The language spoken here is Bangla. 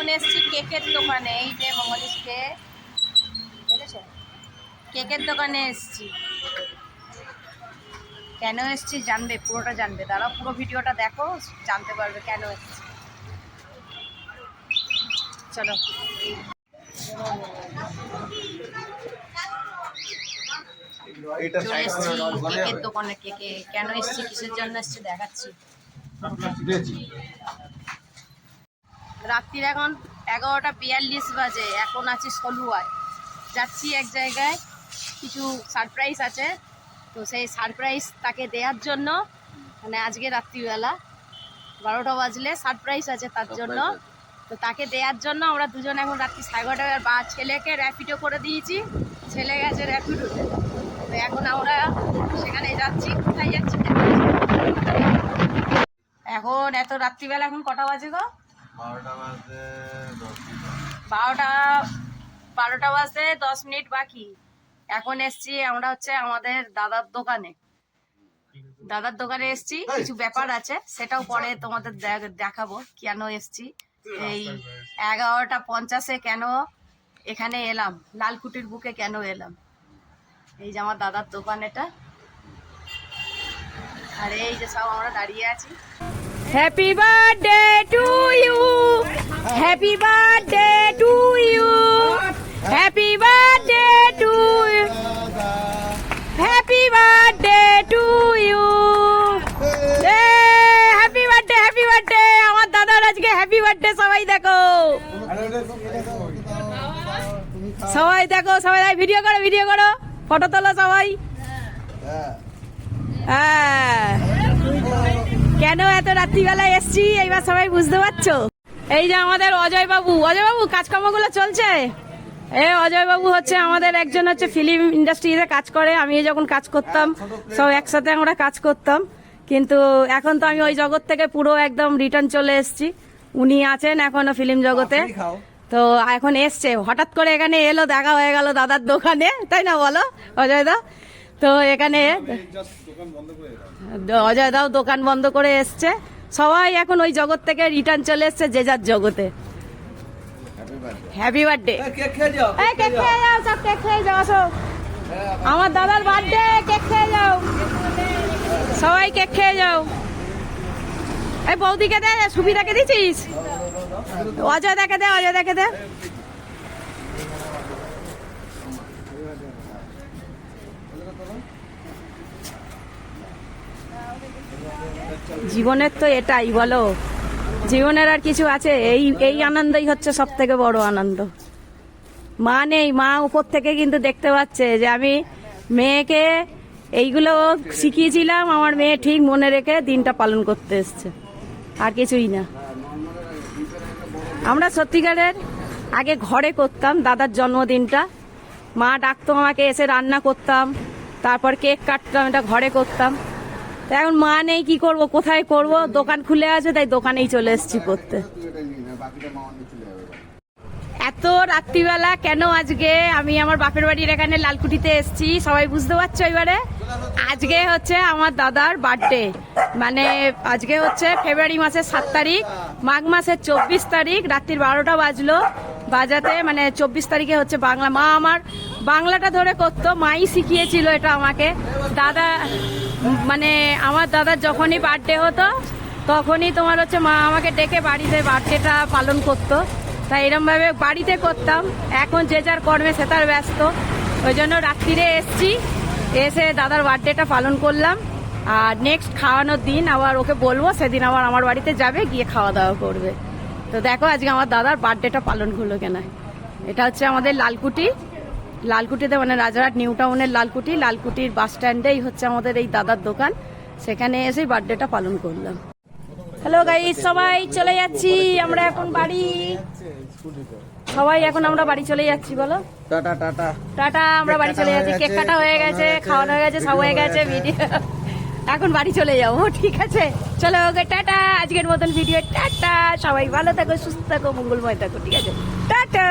এখন এসছি কেকের দোকানে, এই যে মঙ্গলিশ কেক, বুঝেছো? কেকের দোকানে এসছি। কেন এসছি জানবে, পুরোটা জানবে, তারা পুরো ভিডিওটা দেখো, জানতে পারবে কেন এসছি। চলো চলে এসছি কেকের দোকানে। কেকে কেন এসছি, কিসের জন্য এসছি দেখাচ্ছি। রাত্রির এখন 11:42 বাজে, এখন আছি সলুয়ায়, যাচ্ছি এক জায়গায়, কিছু সারপ্রাইজ আছে, তো সেই সারপ্রাইজ তাকে দেওয়ার জন্য, মানে আজকে রাত্রিবেলা 12টা বাজলে সারপ্রাইজ আছে তার জন্য, তো তাকে দেওয়ার জন্য আমরা দুজন এখন রাত্রি 11:30 বা ছেলেকে র্যাপিডো করে দিয়েছি, ছেলে গেছে র্যাপিডোতে, তো এখন আমরা সেখানে যাচ্ছি। কোথায় যাচ্ছি এখন? এত রাত্রিবেলা এখন কটা বাজে গো? 12টা বাজতে 10 মিনিট বাকি। এখন এসছি আমরা হচ্ছে আমাদের দাদার দোকানে এসছি, কিছু ব্যাপার আছে, সেটাও পরে তোমাদের দেখাবো কেন এসছি। এই 11:50 কেন এখানে এলাম, লালকুটির বুকে কেন এলাম। এই যে আমার দাদার দোকান এটা, আর এই যে সব আমরা দাঁড়িয়ে আছি। Happy birthday to you, happy birthday to you, happy birthday to you, happy birthday to you, happy birthday, happy birthday. আমার দাদার আজকে হ্যাপি বার্থডে, সবাই দেখো, সবাই দেখো, সবাই ভিডিও করো, ভিডিও করো, ফটো তোলো সবাই। হ্যাঁ, কেন এত রাত্রিবেলায় এসছি এইবার সবাই বুঝতে পারছো। এই যে আমাদের অজয় বাবু কাজকর্মগুলো চলছে। অজয় বাবু হচ্ছে আমাদের একজন, হচ্ছে ফিল্ম ইন্ডাস্ট্রিতে কাজ করে। আমি যখন কাজ করতাম সব একসাথে আমরা কাজ করতাম, কিন্তু এখন তো আমি ওই জগৎ থেকে পুরো একদম রিটার্ন চলে এসেছি। উনি আছেন এখনো ফিল্ম জগতে, তো এখন এসছে হঠাৎ করে, এখানে এলো, দেখা হয়ে গেল দাদার দোকানে, তাই না বলো অজয় দা? তো এখানে অজয় দাও দোকান বন্ধ করে এসছে, সবাই এখন ওই জগৎ থেকে রিটার্ন চলে এসছে যে যার জগতে। হ্যাপি বার্থডে, কেক খেয়ে যাও, সব কেক খেয়ে যাও, আসো, আমার দাদার বার্থডে, কেক খেয়ে যাও, সবাই কেক খেয়ে যাও। এই বৌদিকে দে, সুবিধাকে দিছিস, অজয় দেখে দে, অজয় দেখে দে। জীবনের তো এটাই, বলো, জীবনের আর কিছু আছে? এই আনন্দই হচ্ছে সব থেকে বড় আনন্দ। মা নেই, মা উপর থেকে কিন্তু দেখতে পাচ্ছে যে আমি মেয়েকে এইগুলো শিখিয়েছিলাম, আমার মেয়ে ঠিক মনে রেখে দিনটা পালন করতে এসছে, আর কিছুই না। আমরা সত্যিকারের আগে ঘরে করতাম দাদার জন্মদিনটা, মা ডাকতো আমাকে, এসে রান্না করতাম, তারপর কেক কাটতাম, এটা ঘরে করতাম। এখন মা নেই, কি করব, কোথায় করব, দোকান খুলে আছে, তাই দোকানেই চলে এসেছি করতে। এত রাত্রিবেলা কেন আজকে আমি আমার বাপের বাড়ির এখানে লালকুটিতে এসেছি সবাই বুঝতে পারছো এবারে? আজকে হচ্ছে আমার দাদার বার্থডে, মানে আজকে হচ্ছে ফেব্রুয়ারি মাসের 7 তারিখ, মাঘ মাসের 24 তারিখ, রাত্রির 12টা বাজলো বাজাতে, মানে 24 তারিখে হচ্ছে বাংলা। মা আমার বাংলাটা ধরে করতো, মাই শিখিয়েছিল এটা আমাকে। দাদা, মানে আমার দাদার যখনই বার্থডে হতো তখনই তোমার হচ্ছে মা আমাকে ডেকে বাড়িতে বার্থডেটা পালন করতো, তাই এরমভাবে বাড়িতে করতাম। এখন যে যার কর্মে সে তার ব্যস্ত, ওই জন্য রাত্রিরে এসছি, এসে দাদার বার্থডেটা পালন করলাম। আর নেক্সট খাওয়ানোর দিন আবার ওকে বলবো, সেদিন আবার আমার বাড়িতে যাবে, গিয়ে খাওয়া দাওয়া করবে। তো দেখো আজকে আমার দাদার বার্থডেটা পালন করলো কেন। এটা হচ্ছে আমাদের লালকুটিতে, মানে রাজারহাট নিউ টাউনের লালকুটির বাস স্ট্যান্ডেই হচ্ছে আমাদের এই দাদার দোকান, সেখানে এসেই বার্থডেটা পালন করলাম। হ্যালো গাইস, সবাই চলে যাচ্ছি আমরা এখন বাড়ি, সবাই এখন আমরা বাড়ি চলে যাচ্ছি, বলো টাটা টাটা টাটা। আমরা বাড়ি চলে যাচ্ছি, কেক কাটা হয়ে গেছে, খাওয়ানো হয়ে গেছে, সব হয়ে গেছে, ভিডিও এখন বাড়ি চলে যাবো, ঠিক আছে চলো, ওকে টাটা। আজকের মতন ভিডিও টাটা, সবাই ভালো থাকো, সুস্থ থাকো, মঙ্গলময় থাকো, ঠিক আছে, টাটা।